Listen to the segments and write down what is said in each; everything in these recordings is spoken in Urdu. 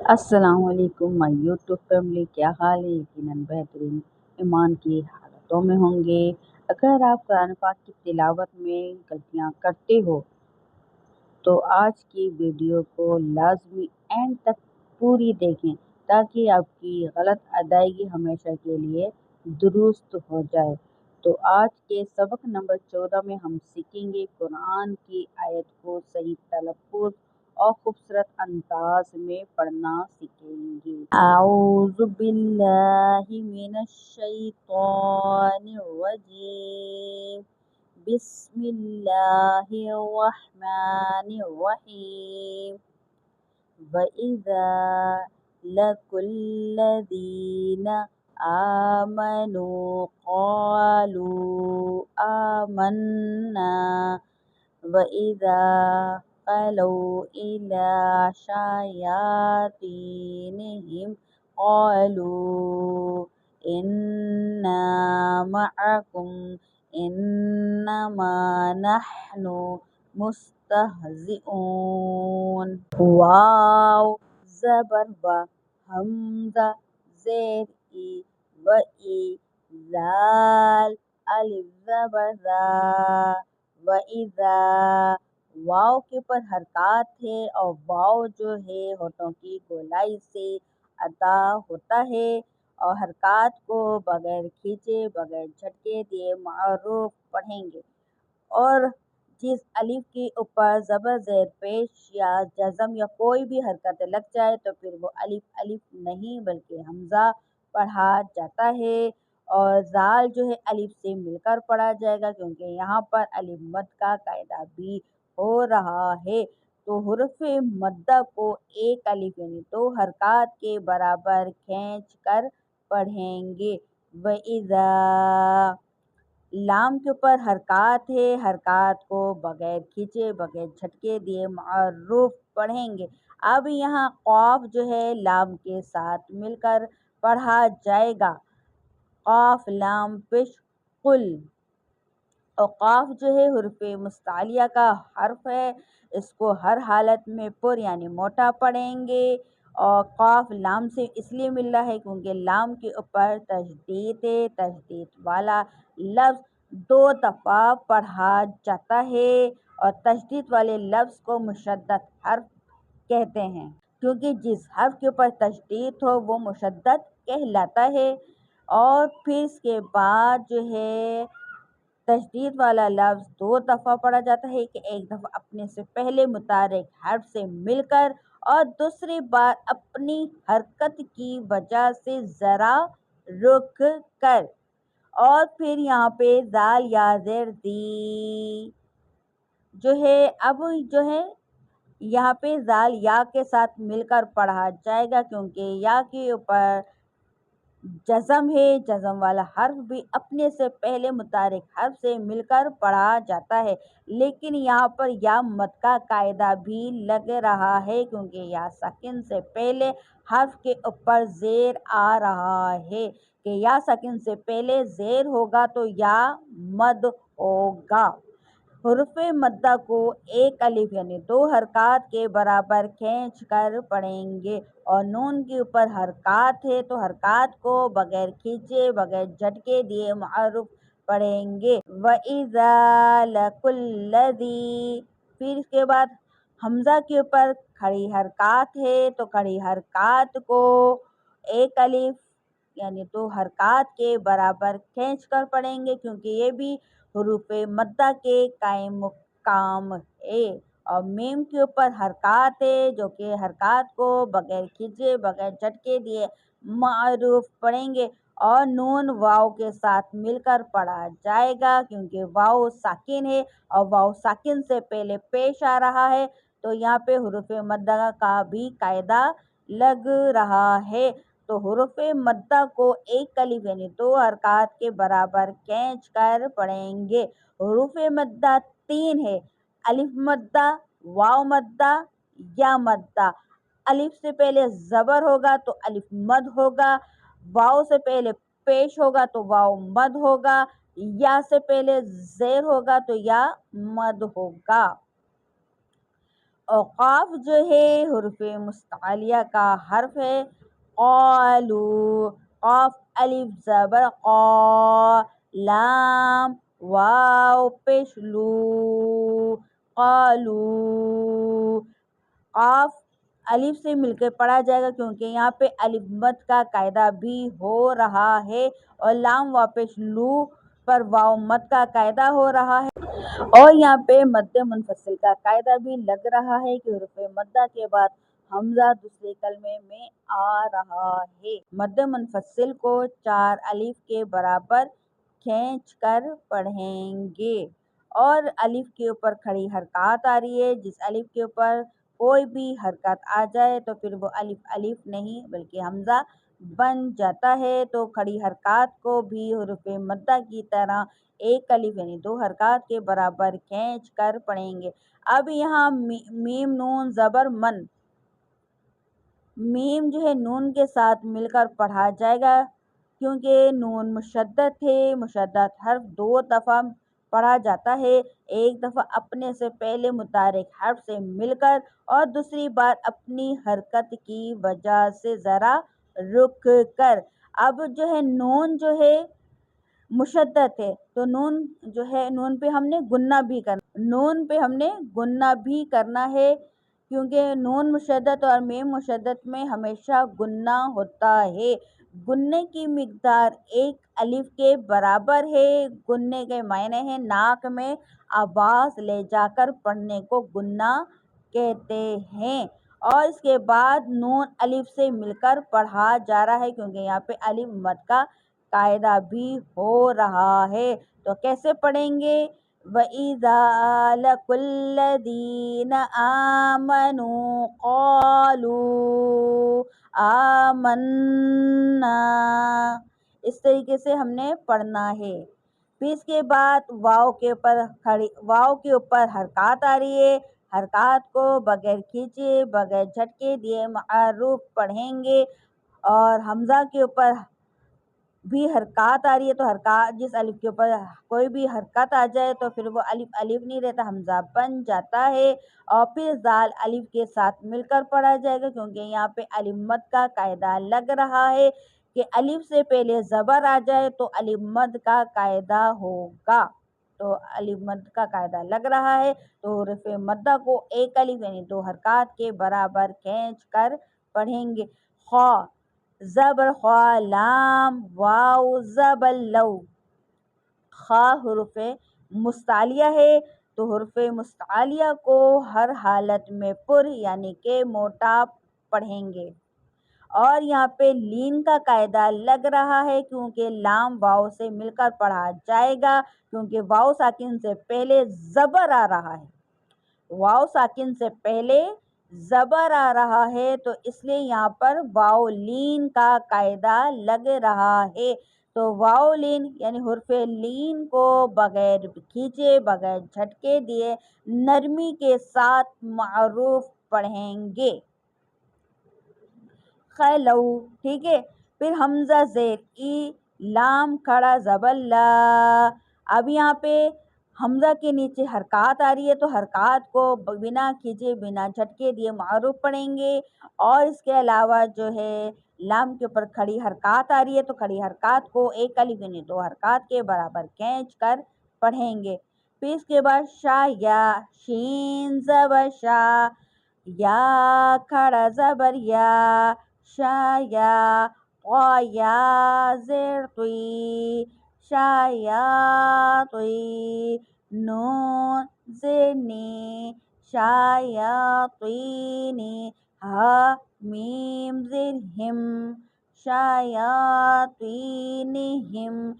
السلام علیکم مائی یوٹیوب فیملی، کیا حال ہے؟ یقیناً بہترین ایمان کی حالتوں میں ہوں گے۔ اگر آپ قرآن پاک کی تلاوت میں غلطیاں کرتے ہو تو آج کی ویڈیو کو لازمی اینڈ تک پوری دیکھیں تاکہ آپ کی غلط ادائیگی ہمیشہ کے لیے درست ہو جائے۔ تو آج کے سبق نمبر 14 میں ہم سیکھیں گے قرآن کی آیت کو صحیح تلفظ اور خوبصورت انداز میں پڑھنا سیکھیں گے۔ اعوذ باللہ من الشیطان الرجیم، بسم اللہ الرحمن الرحیم۔ وَإِذَا لَقُوا الَّذِينَ آمَنُوا قَالُوا آمَنَّا وَإِذَا خَلَوْا إِلَىٰ شَيَاطِينِهِمْ قَالُوا إِنَّا مَعَكُمْ إِنَّمَا نَحْنُ مستہزئون۔ واو زبر و، حمزہ زیر ای و ای، زال الف زبر زا و اذا، واو کے اوپر حرکات ہے اور واو جو ہے ہونٹوں کی گولائی سے ادا ہوتا ہے اور حرکات کو بغیر کھینچے بغیر جھٹکے دیے معروف پڑھیں گے۔ اور جس الف کے اوپر زبر زیر پیش یا جزم یا کوئی بھی حرکت لگ جائے تو پھر وہ الف نہیں بلکہ حمزہ پڑھا جاتا ہے، اور زال جو ہے الف سے مل کر پڑھا جائے گا کیونکہ یہاں پر الف مد کا قاعدہ بھی ہو رہا ہے۔ تو حروف مدہ کو ایک الف یعنی 2 حرکات کے برابر کھینچ کر پڑھیں گے۔ وَإِذَا، لام کے اوپر حرکات ہے، حرکات کو بغیر کھینچے بغیر جھٹکے دیے معروف پڑھیں گے۔ اب یہاں قاف جو ہے لام کے ساتھ مل کر پڑھا جائے گا، قاف لام پیش قل، اور قاف جو ہے حروف مستعلیہ کا حرف ہے، اس کو ہر حالت میں پر یعنی موٹا پڑھیں گے، اور قاف لام سے اس لیے مل رہا ہے کیونکہ لام کے اوپر تشدید ہے، تشدید والا لفظ 2 دفعہ پڑھا جاتا ہے، اور تشدید والے لفظ کو مشدد حرف کہتے ہیں کیونکہ جس حرف کے اوپر تشدید ہو وہ مشدد کہلاتا ہے۔ اور پھر اس کے بعد جو ہے تشدید والا لفظ 2 دفعہ پڑھا جاتا ہے کہ ایک دفعہ اپنے سے پہلے متحرک حرف سے مل کر اور دوسری بار اپنی حرکت کی وجہ سے ذرا رک کر، اور پھر یہاں پہ زال یا زیر دی جو ہے اب جو ہے یہاں پہ زال یا کے ساتھ مل کر پڑھا جائے گا کیونکہ یا کے اوپر جزم ہے، جزم والا حرف بھی اپنے سے پہلے متحرک حرف سے مل کر پڑھا جاتا ہے، لیکن یہاں پر یا مد کا قاعدہ بھی لگ رہا ہے کیونکہ یا ساکن سے پہلے حرف کے اوپر زیر آ رہا ہے کہ یا ساکن سے پہلے زیر ہوگا تو یا مد ہوگا۔ حروف مدہ کو ایک الف یعنی 2 حرکات کے برابر کھینچ کر پڑھیں گے، اور نون کے اوپر حرکات ہے تو حرکات کو بغیر کھینچے بغیر جھٹکے دیے معروف پڑھیں گے۔ وَإِذَا لَقُوا الَّذِينَ، پھر اس کے بعد حمزہ کے اوپر کھڑی حرکات ہے تو کھڑی حرکات کو ایک الف یعنی 2 حرکات کے برابر کھینچ کر پڑھیں گے کیونکہ یہ بھی حروف مدہ کے قائم مقام ہے، اور میم کے اوپر حرکات ہے جو کہ حرکات کو بغیر کھینچے بغیر جھٹکے دیے معروف پڑھیں گے، اور نون واو کے ساتھ مل کر پڑھا جائے گا کیونکہ واو ساکن ہے اور واو ساکن سے پہلے پیش آ رہا ہے تو یہاں پہ حروف مدہ کا بھی قاعدہ لگ رہا ہے۔ تو حروف مدہ کو ایک الف یعنی 2 حرکات کے برابر کھینچ کر پڑھیں گے۔ حروف مدہ 3 ہے، الف مدہ، واو مدہ، یا مدہ۔ الف سے پہلے زبر ہوگا تو الف مد ہوگا، واو سے پہلے پیش ہوگا تو واو مد ہوگا، یا سے پہلے زیر ہوگا تو یا مد ہوگا۔ اور قاف جو ہے حروف مستعلیہ کا حرف ہے. قالو، قاف الف زبر قا، لام واو پیش لو، قالو. قاف الف سے مل کے پڑھا جائے گا کیونکہ یہاں پہ الف مد کا قاعدہ بھی ہو رہا ہے، اور لام واو پیش لو پر واو مد کا قاعدہ ہو رہا ہے، اور یہاں پہ مد منفصل کا قاعدہ بھی لگ رہا ہے کہ حروف مدہ کے بعد حمزہ دوسرے کلمے میں آ رہا ہے. مد منفصل کو 4 الف کے برابر کھینچ کر پڑھیں گے، اور الف کے اوپر کھڑی حرکات آ رہی ہے. جس الف کے اوپر کوئی بھی حرکت آ جائے تو پھر وہ الف الف نہیں بلکہ حمزہ بن جاتا ہے. تو کھڑی حرکات کو بھی حروف مدہ کی طرح ایک الف یعنی 2 حرکات کے برابر کھینچ کر پڑھیں گے. اب یہاں میم نون زبر من، میم جو ہے نون کے ساتھ مل کر پڑھا جائے گا کیونکہ نون مشدد ہے. مشدد حرف 2 دفعہ پڑھا جاتا ہے، ایک دفعہ اپنے سے پہلے متحرک حرف سے مل کر، اور دوسری بار اپنی حرکت کی وجہ سے ذرا رک کر. اب جو ہے نون جو ہے مشدد ہے تو نون جو ہے نون پہ ہم نے گننا بھی کرنا ہے کیونکہ نون مشدد اور میم مشدد میں ہمیشہ گننا ہوتا ہے. گننے کی مقدار 1 الف کے برابر ہے. گننے کے معنی ہے ناک میں آواز لے جا کر پڑھنے کو گننا کہتے ہیں، اور اس کے بعد نون الف سے مل کر پڑھا جا رہا ہے کیونکہ یہاں پہ الف مد کا قاعدہ بھی ہو رہا ہے. تو کیسے پڑھیں گے؟ وَإِذَا لَقُوا الَّذِينَ آمَنُوا قَالُوا آمَنَّا، اس طریقے سے ہم نے پڑھنا ہے. پھر اس کے بعد واو کے اوپر حرکات آ رہی ہے. حرکات کو بغیر کھینچے بغیر جھٹکے دیے معروف پڑھیں گے، اور حمزہ کے اوپر بھی حرکات آ رہی ہے. تو حرکات جس الف کے اوپر کوئی بھی حرکت آ جائے تو پھر وہ الف الف نہیں رہتا، حمزہ بن جاتا ہے. اور پھر زال الف کے ساتھ مل کر پڑھا جائے گا کیونکہ یہاں پہ الف مد کا قاعدہ لگ رہا ہے کہ الف سے پہلے زبر آ جائے تو الف مد کا قاعدہ ہوگا. تو الف مد کا قاعدہ لگ رہا ہے تو حروف مدہ کو 1 الف یعنی 2 حرکات کے برابر کھینچ کر پڑھیں گے. خا زبر خا، لام واو زبر لو. خا حروف مستعلیہ ہے تو حروف مستعلیہ کو ہر حالت میں پر یعنی کہ موٹا پڑھیں گے، اور یہاں پہ لین کا قاعدہ لگ رہا ہے کیونکہ لام واو سے مل کر پڑھا جائے گا کیونکہ واو ساکن سے پہلے زبر آ رہا ہے. واو ساکن سے پہلے زبر آ رہا ہے تو اس لیے یہاں پر واو لین کا قاعدہ لگ رہا ہے. تو واو لین یعنی حرف لین کو بغیر کھینچے بغیر جھٹکے دیے نرمی کے ساتھ معروف پڑھیں گے. خلو، ٹھیک ہے. پھر حمزہ زیر ای، لام کھڑا زبر لا. اب یہاں پہ حمزہ کے نیچے حرکات آ رہی ہے تو حرکات کو بنا کھینچے بنا جھٹکے دیے معروف پڑھیں گے، اور اس کے علاوہ جو ہے لام کے اوپر کھڑی حرکات آ رہی ہے تو کھڑی حرکات کو 1 الف یعنی 2 حرکات کے برابر کھینچ کر پڑھیں گے. پھر اس کے بعد شا یا، شین زبر شا، یا کھڑا زبر یا، شا یا. طا یا زیر طی، شا یا طی. نون زیر نی، شا یا طی نی. ہا میم زیر ہم، شا یا طی نی ہم.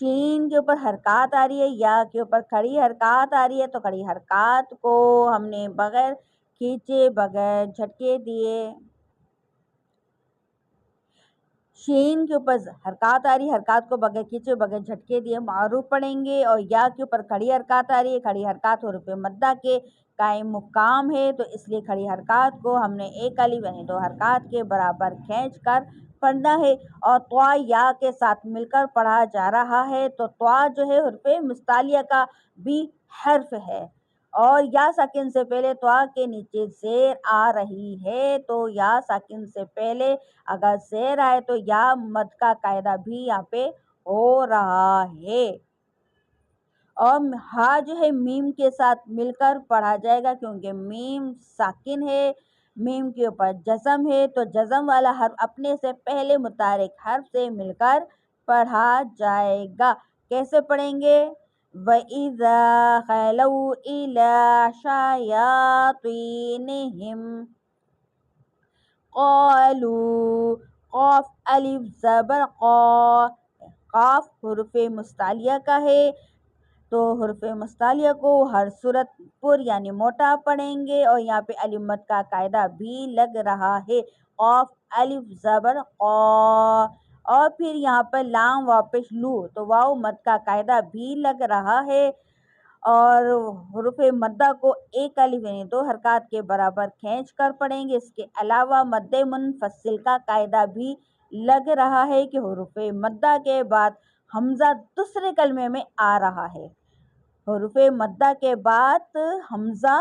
شین کے اوپر حرکات آ رہی ہے، یا کے اوپر کھڑی حرکات آ رہی ہے تو کھڑی حرکات کو ہم نے بغیر کھینچے بغیر جھٹکے دیے، شین کے اوپر حرکات آ رہی ہے، حرکات کو بغیر کھینچے بغیر جھٹکے دیے معروف پڑھیں گے. اور یا کے اوپر کھڑی حرکات آ رہی ہے، کھڑی حرکات حروف مدہ کے قائم مقام ہے تو اس لیے کھڑی حرکات کو ہم نے 1 الف یعنی 2 حرکات کے برابر کھینچ کر پڑھنا ہے. اور طا یا کے ساتھ مل کر پڑھا جا رہا ہے تو طا جو ہے حرف مستعلیہ کا بھی حرف ہے، اور یا ساکن سے پہلے توا کے نیچے زیر آ رہی ہے تو یا ساکن سے پہلے اگر زیر آئے تو یا مد کا قاعدہ بھی یہاں پہ ہو رہا ہے۔ اور ہا جو ہے میم کے ساتھ مل کر پڑھا جائے گا کیونکہ میم ساکن ہے، میم کے اوپر جزم ہے تو جزم والا حرف اپنے سے پہلے متحرک حرف سے مل کر پڑھا جائے گا۔ کیسے پڑھیں گے؟ وَإِذَا خَلَوْا إِلَىٰ شَيَاطِينِهِمْ قَالُوا قاف الف زبر قا، قاف حروف مستعلیہ کا ہے تو حروف مستعلیہ کو ہر صورت پر یعنی موٹا پڑھیں گے اور یہاں پہ الف مد کا قاعدہ بھی لگ رہا ہے، قاف الف زبر قا۔ اور پھر یہاں پر لام واپس لو تو واو مد کا قاعدہ بھی لگ رہا ہے اور حروف مدہ کو ایک الف یعنی 2 حرکات کے برابر کھینچ کر پڑھیں گے۔ اس کے علاوہ مد منفصل کا قاعدہ بھی لگ رہا ہے کہ حروف مدہ کے بعد حمزہ دوسرے کلمے میں آ رہا ہے، حروف مدہ کے بعد حمزہ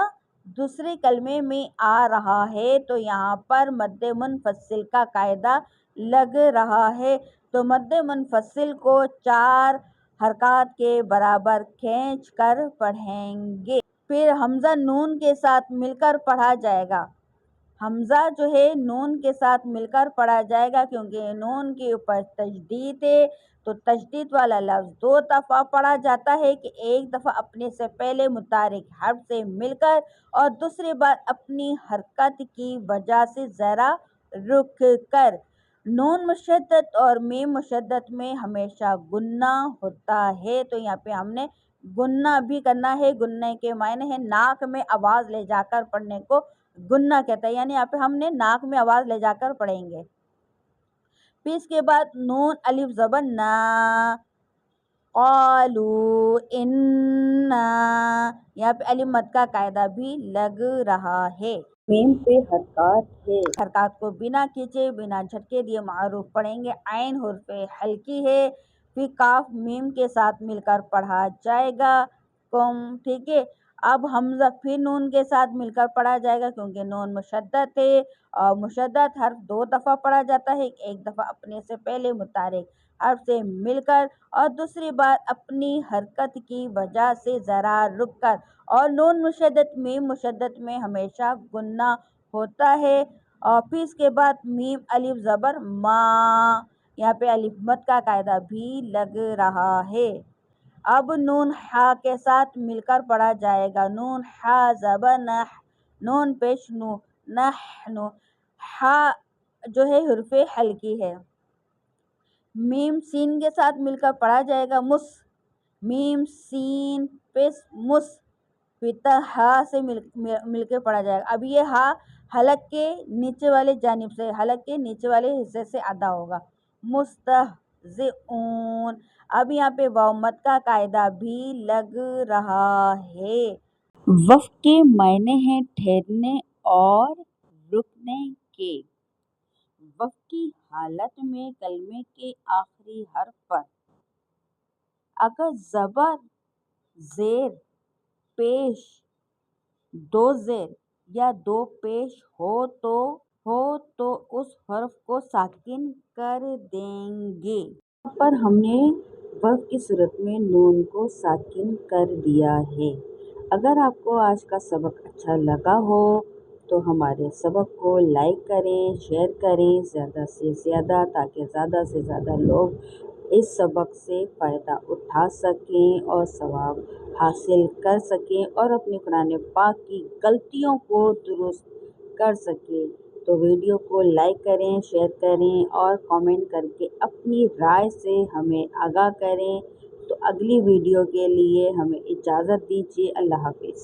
دوسرے کلمے میں آ رہا ہے تو یہاں پر مد منفصل کا قاعدہ لگ رہا ہے تو مد منفصل کو 4 حرکات کے برابر کھینچ کر پڑھیں گے۔ پھر حمزہ نون کے ساتھ مل کر پڑھا جائے گا، حمزہ جو ہے نون کے ساتھ مل کر پڑھا جائے گا کیونکہ نون کے اوپر تشدید ہے تو تشدید والا لفظ 2 دفعہ پڑھا جاتا ہے کہ ایک دفعہ اپنے سے پہلے متحرک حرف سے مل کر اور دوسری بار اپنی حرکت کی وجہ سے ذرا رک کر۔ نون مشدد اور میم مشدد میں ہمیشہ گنہ ہوتا ہے تو یہاں پہ ہم نے گنہ بھی کرنا ہے۔ گنہ کے معنی ہے ناک میں آواز لے جا کر پڑھنے کو گنہ کہتا ہے، یعنی یہاں پہ ہم نے ناک میں آواز لے جا کر پڑھیں گے۔ پھر اس کے بعد نون الف زبر نا، قالوا انا، یہاں پہ الف مد کا قاعدہ بھی لگ رہا ہے۔ میم پہ حرکات ہے، حرکات کو بنا کھینچے بنا جھٹکے دیے معروف پڑھیں گے۔ عین حرف حلقی ہے، پھر کاف میم کے ساتھ مل کر پڑھا جائے گا کم، ٹھیک ہے۔ اب حمزہ پھر نون کے ساتھ مل کر پڑھا جائے گا کیونکہ نون مشدد ہے اور مشدد حرف 2 دفعہ پڑھا جاتا ہے، ایک دفعہ اپنے سے پہلے متحرک حرف سے مل کر اور دوسری بار اپنی حرکت کی وجہ سے ذرا رک کر۔ اور نون مشدد میم مشدد میں ہمیشہ گنہ ہوتا ہے۔ اور پھر اس کے بعد میم الف زبر ما، یہاں پہ الف مد کا قاعدہ بھی لگ رہا ہے۔ اب نون ہا کے ساتھ مل کر پڑھا جائے گا، نون ہا زبر نح، نون پیش نو، نحن، ہا جو ہے حرف حلقی ہے۔ میم سین کے ساتھ مل کر پڑھا جائے گا مس، میم سین پیش مس، پھر ہا سے مل کے پڑھا جائے گا۔ اب یہ ہا حلق کے نیچے والے جانب سے، حلق کے نیچے والے حصے سے ادا ہوگا، مستہزئون۔ اب یہاں پہ واو مد کا قاعدہ بھی لگ رہا ہے۔ وقف کے معنی ہیں ٹھہرنے اور رکنے کے۔ وقف کی حالت میں کلمے کے آخری حرف پر اگر زبر، زیر، پیش، 2 زیر یا 2 پیش ہو تو اس حرف کو ساکن کر دیں گے۔ یہاں پر ہم نے وقف کی صورت میں نون کو ساکن کر دیا ہے۔ اگر آپ کو آج کا سبق اچھا لگا ہو تو ہمارے سبق کو لائک کریں، شیئر کریں زیادہ سے زیادہ تاکہ زیادہ سے زیادہ لوگ اس سبق سے فائدہ اٹھا سکیں اور ثواب حاصل کر سکیں اور اپنے قرآن پاک کی غلطیوں کو درست کر سکیں۔ تو ویڈیو کو لائک کریں، شیئر کریں اور کامنٹ کر کے اپنی رائے سے ہمیں آگاہ کریں۔ تو اگلی ویڈیو کے لیے ہمیں اجازت دیجیے، اللہ حافظ۔